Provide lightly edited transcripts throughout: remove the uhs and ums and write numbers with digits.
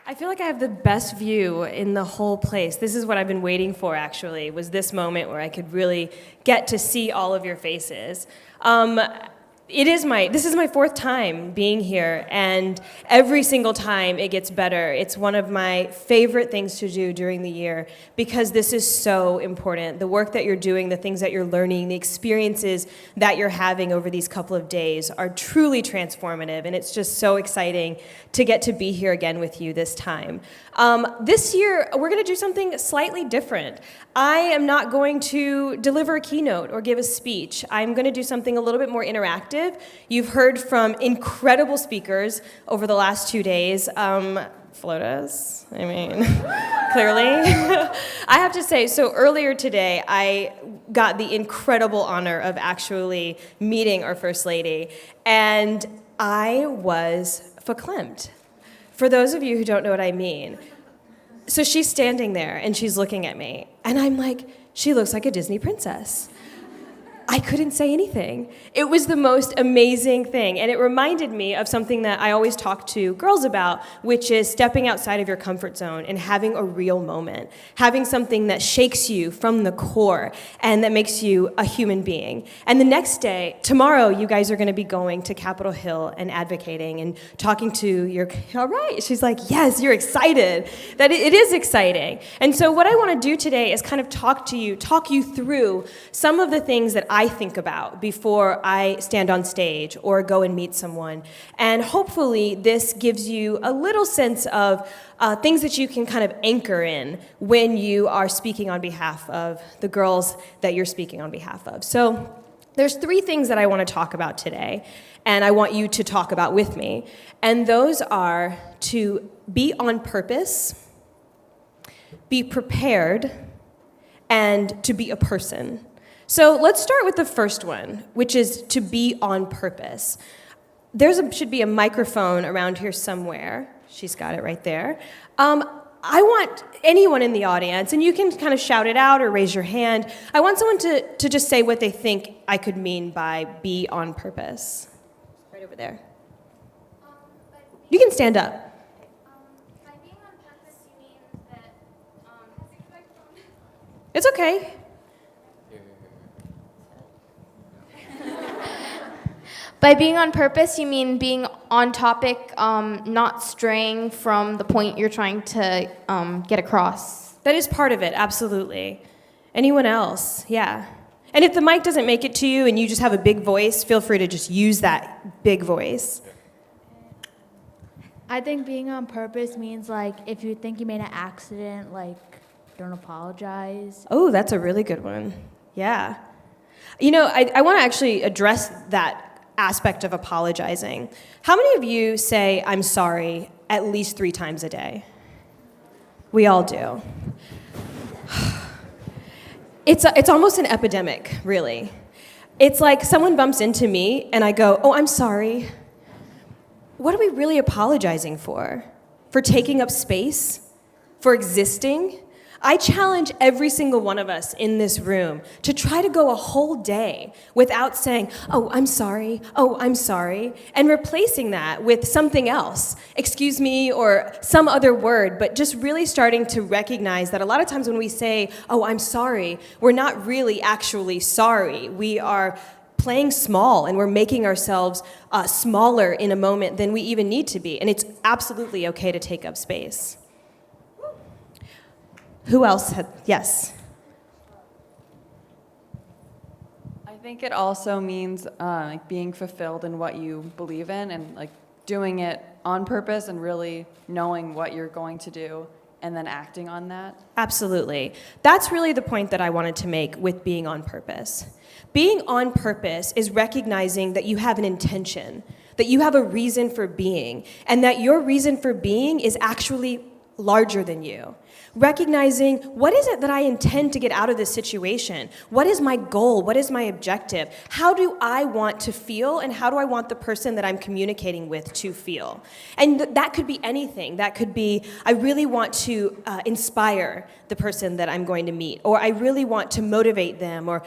I feel like I have the best view in the whole place. This is what I've been waiting for, actually, was this moment where I could really get to see all of your faces. This is my fourth time being here, and every single time it gets better. It's one of my favorite things to do during the year because this is so important. The work that you're doing, the things that you're learning, the experiences that you're having over these couple of days are truly transformative, and it's just so exciting to get to be here again with you this time. This year, we're going to do something slightly different. I am not going to deliver a keynote or give a speech. I'm going to do something a little bit more interactive. You've heard from incredible speakers over the last 2 days. Flotas, clearly. I have to say, so earlier today, I got the incredible honor of actually meeting our First Lady, and I was verklempt. For those of you who don't know what I mean, so she's standing there and she's looking at me, and I'm like, she looks like a Disney princess. I couldn't say anything. It was the most amazing thing, and it reminded me of something that I always talk to girls about, which is stepping outside of your comfort zone and having a real moment, having something that shakes you from the core and that makes you a human being. And the next day, tomorrow, you guys are going to be going to Capitol Hill and advocating and talking to your, all right, she's like, yes, you're excited. That it is exciting. And so what I want to do today is kind of talk you through some of the things that I think about before I stand on stage or go and meet someone. And hopefully this gives you a little sense of things that you can kind of anchor in when you are speaking on behalf of the girls that you're speaking on behalf of. So there's 3 things that I want to talk about today, and I want you to talk about with me. And those are to be on purpose, be prepared, and to be a person. So let's start with the first one, which is to be on purpose. Should be a microphone around here somewhere. She's got it right there. I want anyone in the audience, and you can kind of shout it out or raise your hand. I want someone to just say what they think I could mean by be on purpose. Right over there. You can stand up. By being on purpose, you mean that... It's okay. By being on purpose, you mean being on topic, not straying from the point you're trying to get across. That is part of it, absolutely. Anyone else? Yeah. And if the mic doesn't make it to you and you just have a big voice, feel free to just use that big voice. I think being on purpose means, like, if you think you made an accident, like, don't apologize. Oh, that's a really good one. Yeah. You know, I want to actually address that aspect of apologizing. How many of you say, I'm sorry, at least 3 times a day? We all do. It's almost an epidemic, really. It's like someone bumps into me and I go, oh, I'm sorry. What are we really apologizing for? For taking up space? For existing? I challenge every single one of us in this room to try to go a whole day without saying, oh, I'm sorry, and replacing that with something else, excuse me, or some other word, but just really starting to recognize that a lot of times when we say, oh, I'm sorry, we're not really actually sorry. We are playing small, and we're making ourselves smaller in a moment than we even need to be, and it's absolutely okay to take up space. Who else had, yes? I think it also means like being fulfilled in what you believe in and like doing it on purpose and really knowing what you're going to do and then acting on that. Absolutely. That's really the point that I wanted to make with being on purpose. Being on purpose is recognizing that you have an intention, that you have a reason for being, and that your reason for being is actually larger than you. Recognizing, what is it that I intend to get out of this situation? What is my goal? What is my objective? How do I want to feel, and how do I want the person that I'm communicating with to feel? And that could be anything. That could be, I really want to inspire the person that I'm going to meet, or I really want to motivate them, or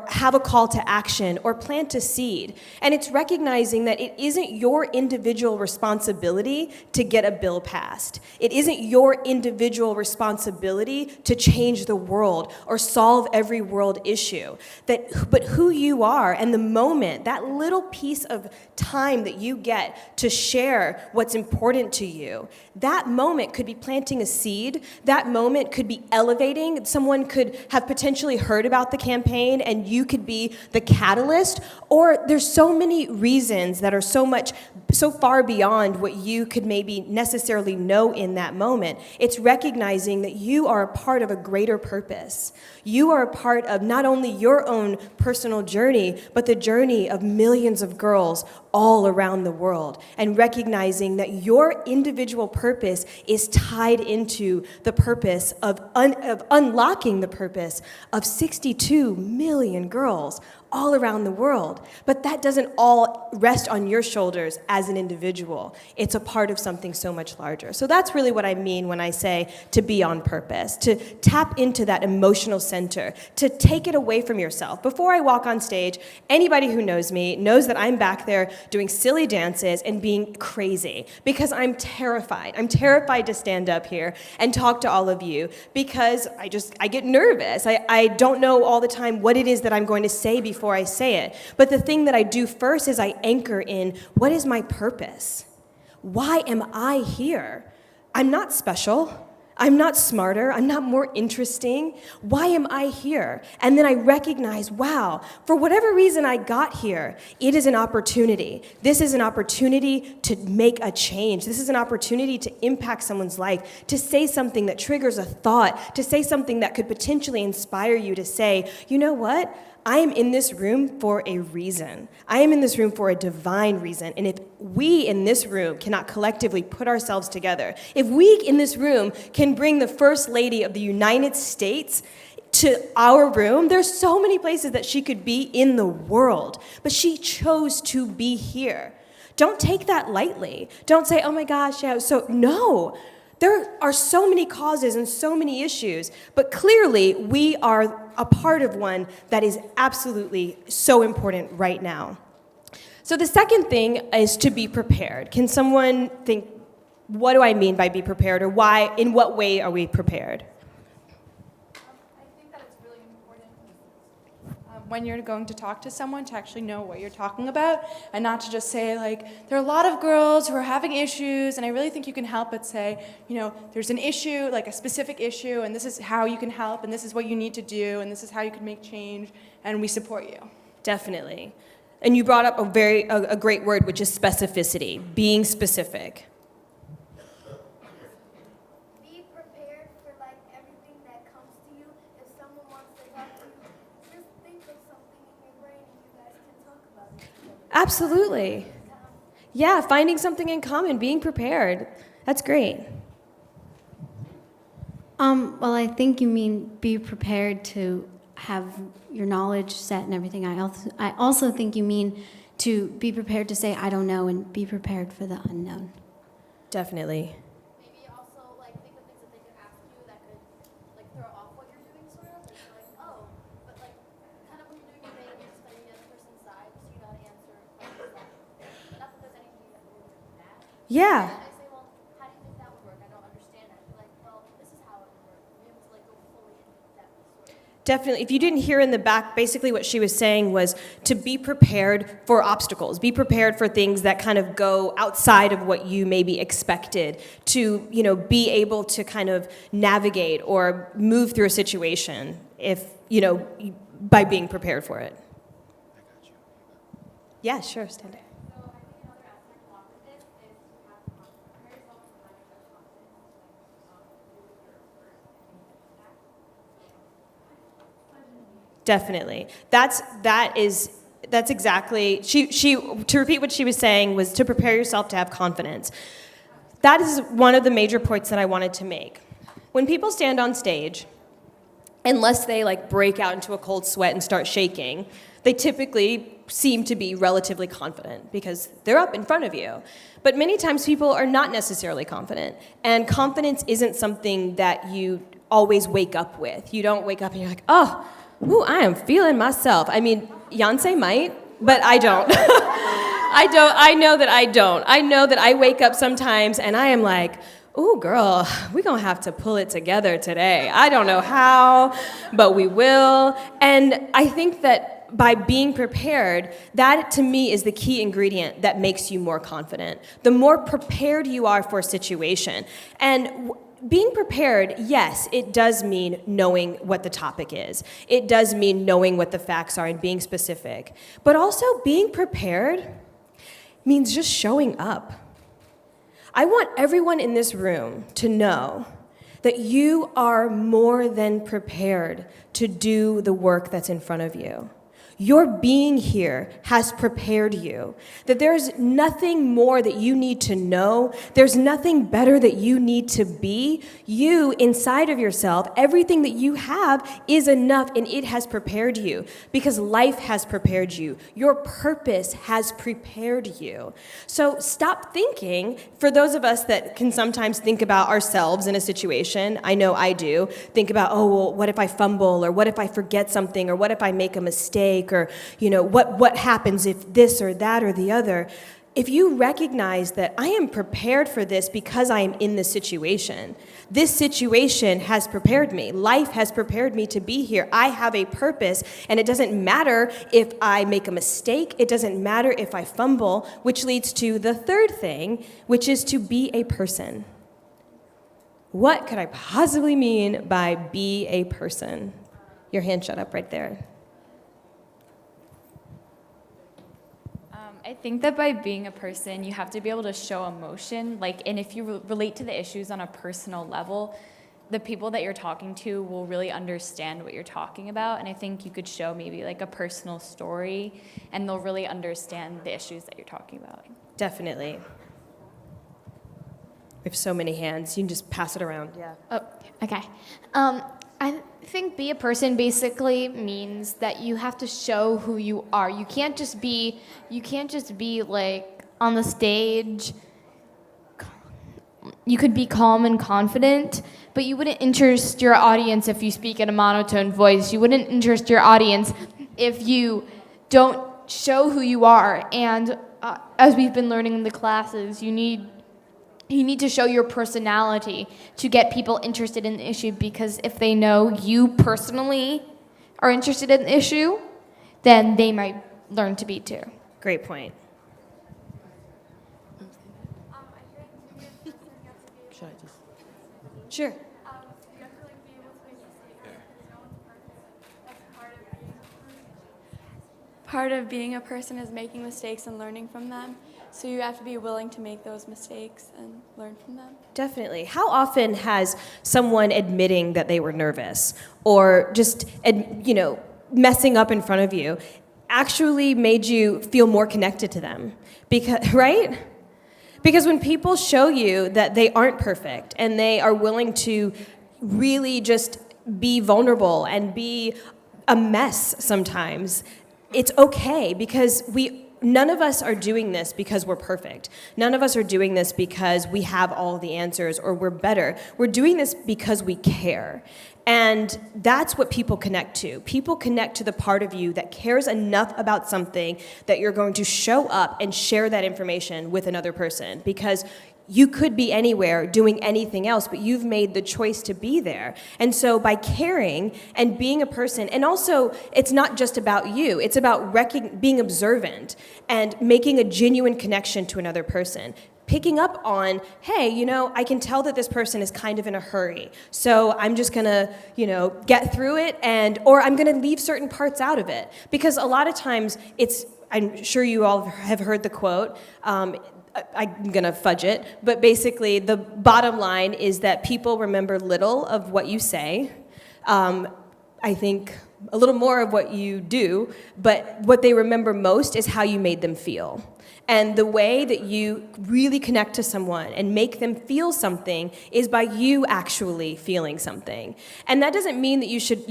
have a call to action, or plant a seed. And it's recognizing that it isn't your individual responsibility to get a bill passed. It isn't your individual responsibility to change the world or solve every world issue. But who you are and the moment, that little piece of time that you get to share what's important to you, that moment could be planting a seed. That moment could be elevating. Someone could have potentially heard about the campaign and you could be the catalyst. Or there's so many reasons that are so far beyond what you could maybe necessarily know in that moment. It's recognizing that you are a part of a greater purpose. You are a part of not only your own personal journey, but the journey of millions of girls all around the world, and recognizing that your individual purpose is tied into the purpose of unlocking the purpose of 62 million girls all around the world. But that doesn't all rest on your shoulders as an individual. It's a part of something so much larger. So that's really what I mean when I say to be on purpose, to tap into that emotional center, to take it away from yourself. Before I walk on stage, anybody who knows me knows that I'm back there doing silly dances and being crazy because I'm terrified. I'm terrified to stand up here and talk to all of you because I get nervous. I don't know all the time what it is that I'm going to say before I say it. But the thing that I do first is I anchor in, what is my purpose? Why am I here? I'm not special. I'm not smarter. I'm not more interesting. Why am I here? And then I recognize, wow, for whatever reason I got here, it is an opportunity. This is an opportunity to make a change. This is an opportunity to impact someone's life, to say something that triggers a thought, to say something that could potentially inspire you to say, you know what? I am in this room for a reason. I am in this room for a divine reason. And if we in this room cannot collectively put ourselves together, if we in this room can bring the First Lady of the United States to our room, there's so many places that she could be in the world, but she chose to be here. Don't take that lightly. Don't say, oh my gosh, yeah, so no. There are so many causes and so many issues, but clearly we are a part of one that is absolutely so important right now. So the second thing is to be prepared. Can someone think, what do I mean by be prepared, or why, in what way are we prepared? I think that it's really important when you're going to talk to someone to actually know what you're talking about and not to just say, like, there are a lot of girls who are having issues, and I really think you can help but say, you know, there's an issue, like a specific issue, and this is how you can help, and this is what you need to do, and this is how you can make change, and we support you. Definitely. And you brought up a great word, which is specificity, being specific. Be prepared for like everything that comes to you. If someone wants to talk to you, just think of something in your brain and you guys can talk about it. Absolutely. Yeah, finding something in common, being prepared. That's great. Well, I think you mean be prepared to have your knowledge set and everything. I also think you mean to be prepared to say, I don't know, and be prepared for the unknown. Definitely. Maybe also like think of things that they could ask you that could like throw off what you're doing sort of. Like you're like, oh, but like kind of when you're doing your thing, you're studying the other person's side, so you gotta answer questions that not that there's anything you have to do with that. Yeah. And I say, well, how do you think that would work? I don't understand that. You're like, well, this is how it would work. Be able to like go fully into depth sort of. Definitely. If you didn't hear in the back, basically what she was saying was to be prepared for obstacles, be prepared for things that kind of go outside of what you maybe expected, to, you know, be able to kind of navigate or move through a situation if, you know, by being prepared for it. Yeah, sure, stand there. So I think another aspect along with this is to have prepare yourself to manage your confidence, Definitely. That's exactly, she to repeat what she was saying was to prepare yourself to have confidence. That is one of the major points that I wanted to make. When people stand on stage, unless they like break out into a cold sweat and start shaking, they typically seem to be relatively confident because they're up in front of you. But many times people are not necessarily confident, and confidence isn't something that you always wake up with. You don't wake up and you're like, oh, ooh, I am feeling myself. I mean, Beyonce might, but I don't. I know that I don't. I know that I wake up sometimes and I am like, ooh, girl, we're going to have to pull it together today. I don't know how, but we will. And I think that by being prepared, that to me is the key ingredient that makes you more confident. The more prepared you are for a situation. And being prepared, yes, it does mean knowing what the topic is. It does mean knowing what the facts are and being specific. But also being prepared means just showing up. I want everyone in this room to know that you are more than prepared to do the work that's in front of you. Your being here has prepared you, that there's nothing more that you need to know. There's nothing better that you need to be. You, inside of yourself, everything that you have is enough, and it has prepared you because life has prepared you. Your purpose has prepared you. So stop thinking, for those of us that can sometimes think about ourselves in a situation, I know I do, think about, oh, well, what if I fumble, or what if I forget something, or what if I make a mistake, or what happens if this or that or the other. If you recognize that I am prepared for this because I am in this situation has prepared me. Life has prepared me to be here. I have a purpose, and it doesn't matter if I make a mistake. It doesn't matter if I fumble, which leads to the third thing, which is to be a person. What could I possibly mean by be a person? Your hand shut up right there. I think that by being a person, you have to be able to show emotion. And if you relate to the issues on a personal level, the people that you're talking to will really understand what you're talking about. And I think you could show maybe like a personal story, and they'll really understand the issues that you're talking about. Definitely. We have so many hands. You can just pass it around. Yeah. Oh, okay. I think be a person basically means that you have to show who you are. You can't just be like on the stage. You could be calm and confident, but you wouldn't interest your audience if you speak in a monotone voice. You wouldn't interest your audience if you don't show who you are. And as we've been learning in the classes, you need to show your personality to get people interested in the issue, because if they know you personally are interested in the issue, then they might learn to be too. Great point. Sure. Part of being a person is making mistakes and learning from them. So you have to be willing to make those mistakes and learn from them. Definitely. How often has someone admitting that they were nervous or just, messing up in front of you actually made you feel more connected to them? Right? Because when people show you that they aren't perfect and they are willing to really just be vulnerable and be a mess sometimes, it's okay, because none of us are doing this because we're perfect. None of us are doing this because we have all the answers or we're better. We're doing this because we care. And that's what people connect to. People connect to the part of you that cares enough about something that you're going to show up and share that information with another person, because you could be anywhere doing anything else, but you've made the choice to be there. And so by caring and being a person, and also it's not just about you, it's about being observant and making a genuine connection to another person. Picking up on, hey, I can tell that this person is kind of in a hurry, so I'm just gonna, get through it, or I'm gonna leave certain parts out of it. Because a lot of times I'm sure you all have heard the quote, I'm going to fudge it, but basically the bottom line is that people remember little of what you say. I think a little more of what you do, but what they remember most is how you made them feel. And the way that you really connect to someone and make them feel something is by you actually feeling something. And that doesn't mean that you should,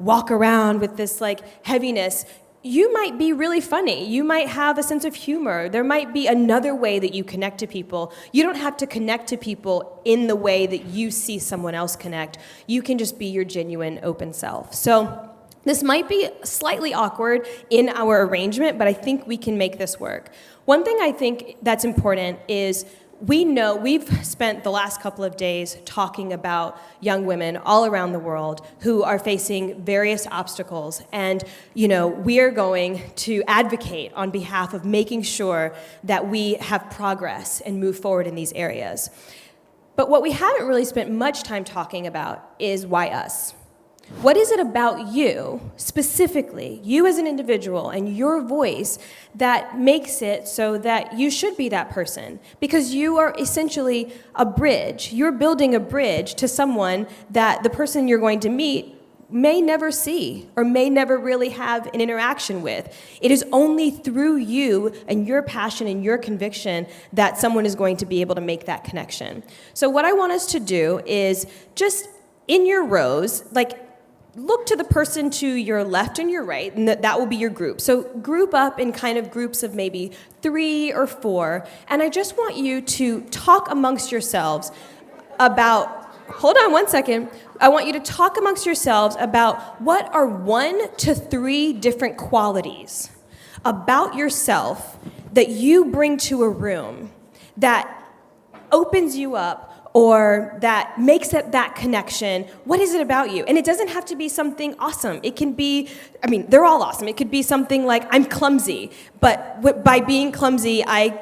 walk around with this like heaviness. You might be really funny. You might have a sense of humor. There might be another way that you connect to people. You don't have to connect to people in the way that you see someone else connect. You can just be your genuine, open self. So this might be slightly awkward in our arrangement, but I think we can make this work. One thing I think that's important is we've spent the last couple of days talking about young women all around the world who are facing various obstacles. And, we are going to advocate on behalf of making sure that we have progress and move forward in these areas. But what we haven't really spent much time talking about is why us? What is it about you, specifically, you as an individual and your voice, that makes it so that you should be that person? Because you are essentially a bridge. You're building a bridge to someone that the person you're going to meet may never see or may never really have an interaction with. It is only through you and your passion and your conviction that someone is going to be able to make that connection. So what I want us to do is just in your rows, look to the person to your left and your right, and that will be your group. So group up in kind of groups of maybe 3 or 4, and I just want you to talk amongst yourselves about, hold on one second, I want you to talk amongst yourselves about what are 1 to 3 different qualities about yourself that you bring to a room that opens you up or that makes it that connection. What is it about you? And it doesn't have to be something awesome. It can be, they're all awesome. It could be something like, I'm clumsy, but by being clumsy, I,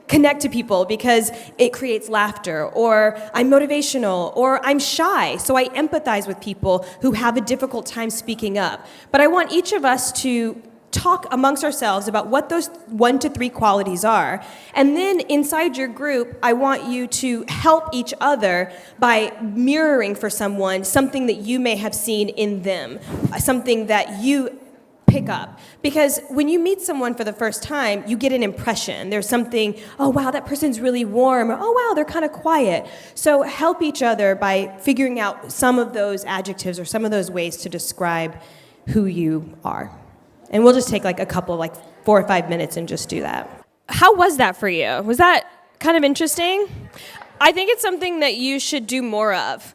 connect to people because it creates laughter, or I'm motivational, or I'm shy, so I empathize with people who have a difficult time speaking up. But I want each of us to talk amongst ourselves about what those 1 to 3 qualities are. And then inside your group, I want you to help each other by mirroring for someone something that you may have seen in them, something that you pick up. Because when you meet someone for the first time, you get an impression. There's something, oh wow, that person's really warm, or oh wow, they're kind of quiet. So help each other by figuring out some of those adjectives or some of those ways to describe who you are. And we'll just take a couple, 4 or 5 minutes and just do that. How was that for you? Was that kind of interesting? I think it's something that you should do more of.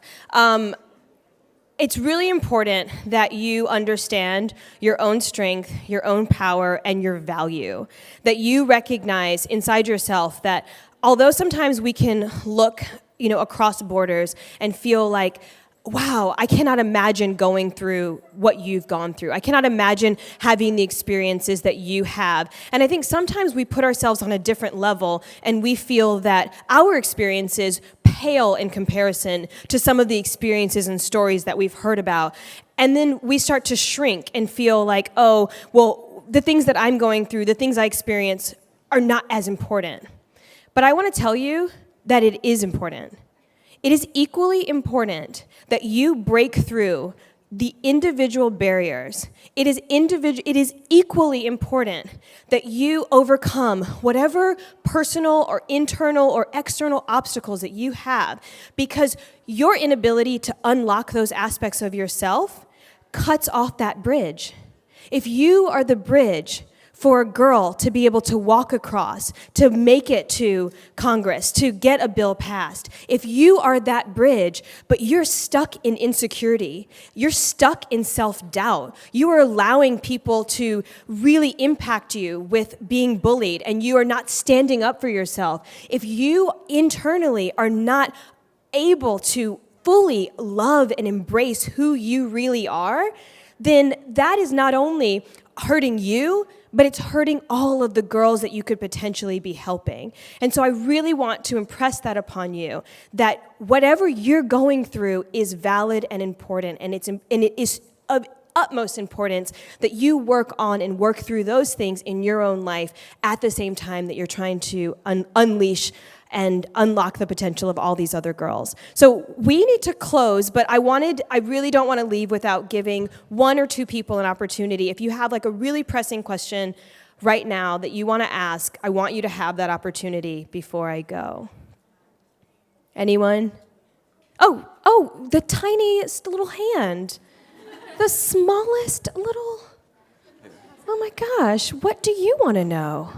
It's really important that you understand your own strength, your own power, and your value. That you recognize inside yourself that although sometimes we can look, across borders and feel like, wow, I cannot imagine going through what you've gone through. I cannot imagine having the experiences that you have. And I think sometimes we put ourselves on a different level and we feel that our experiences pale in comparison to some of the experiences and stories that we've heard about. And then we start to shrink and feel like, oh, well, the things that I'm going through, the things I experience are not as important. But I want to tell you that it is important. It is equally important that you break through the individual barriers. It is equally important that you overcome whatever personal or internal or external obstacles that you have, because your inability to unlock those aspects of yourself cuts off that bridge. If you are the bridge for a girl to be able to walk across, to make it to Congress, to get a bill passed. If you are that bridge, but you're stuck in insecurity, you're stuck in self-doubt, you are allowing people to really impact you with being bullied, and you are not standing up for yourself. If you internally are not able to fully love and embrace who you really are, then that is not only hurting you, but it's hurting all of the girls that you could potentially be helping. And so I really want to impress that upon you, that whatever you're going through is valid and important, and it is of utmost importance that you work on and work through those things in your own life at the same time that you're trying to unleash and unlock the potential of all these other girls. So we need to close, but I really don't want to leave without giving 1 or 2 people an opportunity. If you have a really pressing question, right now that you want to ask, I want you to have that opportunity before I go. Anyone? Oh, the tiniest little hand. The smallest little... Oh my gosh, what do you want to know?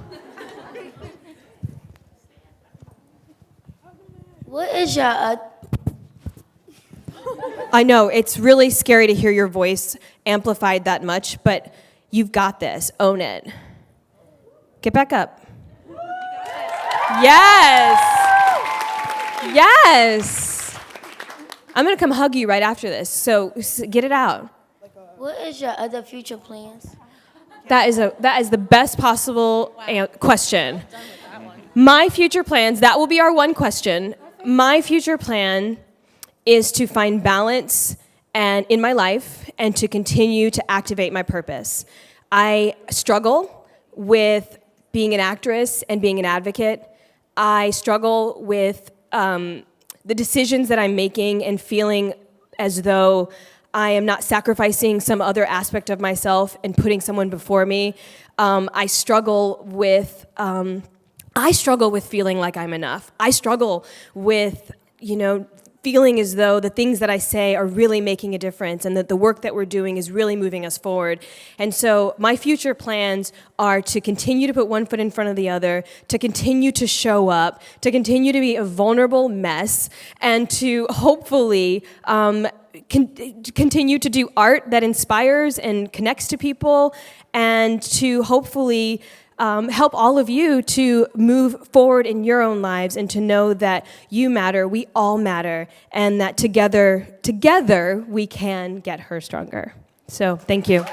What is your I know, it's really scary to hear your voice amplified that much, but you've got this. Own it. Get back up. Yes! Yes! I'm going to come hug you right after this, so get it out. what is your other future plans? That is the best possible question. My future plans, that will be our one question. My future plan is to find balance and in my life and to continue to activate my purpose. I struggle with being an actress and being an advocate. I struggle with the decisions that I'm making and feeling as though I am not sacrificing some other aspect of myself and putting someone before me. I struggle with feeling like I'm enough. I struggle with, feeling as though the things that I say are really making a difference and that the work that we're doing is really moving us forward. And so my future plans are to continue to put one foot in front of the other, to continue to show up, to continue to be a vulnerable mess, and to hopefully continue to do art that inspires and connects to people, and to hopefully help all of you to move forward in your own lives and to know that you matter, we all matter, and that together we can get her stronger. So thank you.